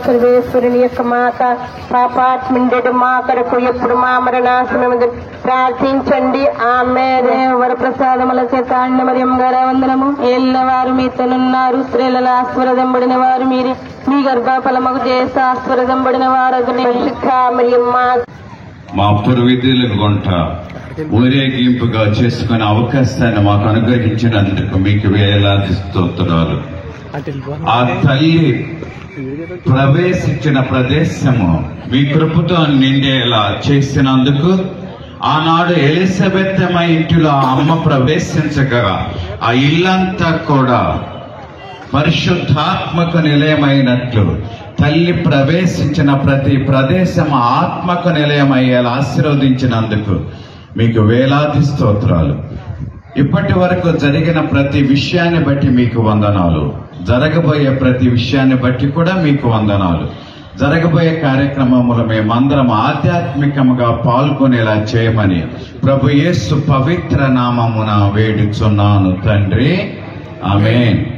సర్వేశ్వరుని యొక్క మాత పాపాత్ముండెడు మా కొరకు ఎప్పుడు మా మరణాసనము ప్రార్థించండి. ఆమె దేవర ప్రసాదముల చేత మరియమ్మ గారి వందనము. ఎల్లవారు మీతోనున్నారు, స్త్రీలలో ఆస్వరదంబడిన వారు మీరే, మీ గర్భఫలముకు చేసి ఆస్వరదంబడిన వారు మరియమ్మ. మా పూర్వీకుల గుంట ఊరేగింపుగా చేసుకునే అవకాశాన్ని మాకు అనుగ్రహించినందుకు మీకు వేలాది స్తోత్రాలు. ఆ తల్లి ప్రవేశించిన ప్రదేశము మీ కృపతో నిండేలా చేసినందుకు, ఆనాడు ఎలిజబెత్ అమ్మ ఇంటిలో అమ్మ ప్రవేశించగా ఆ ఇల్లంతా కూడా పరిశుద్ధాత్మకు నిలయమైనట్లు తల్లి ప్రవేశించిన ప్రతి ప్రదేశం ఆత్మకు నిలయమయ్యేలా ఆశీర్వదించినందుకు మీకు వేలాది స్తోత్రాలు. ఇప్పటి వరకు జరిగిన ప్రతి విషయాన్ని బట్టి మీకు వందనాలు. జరగబోయే ప్రతి విషయాన్ని బట్టి కూడా మీకు వందనాలు. జరగబోయే కార్యక్రమములు మేమందరం ఆధ్యాత్మికంగా పాల్గొనేలా చేయమని ప్రభు యేసు పవిత్ర నామమున వేడుచున్నాను తండ్రి. ఆమేన్.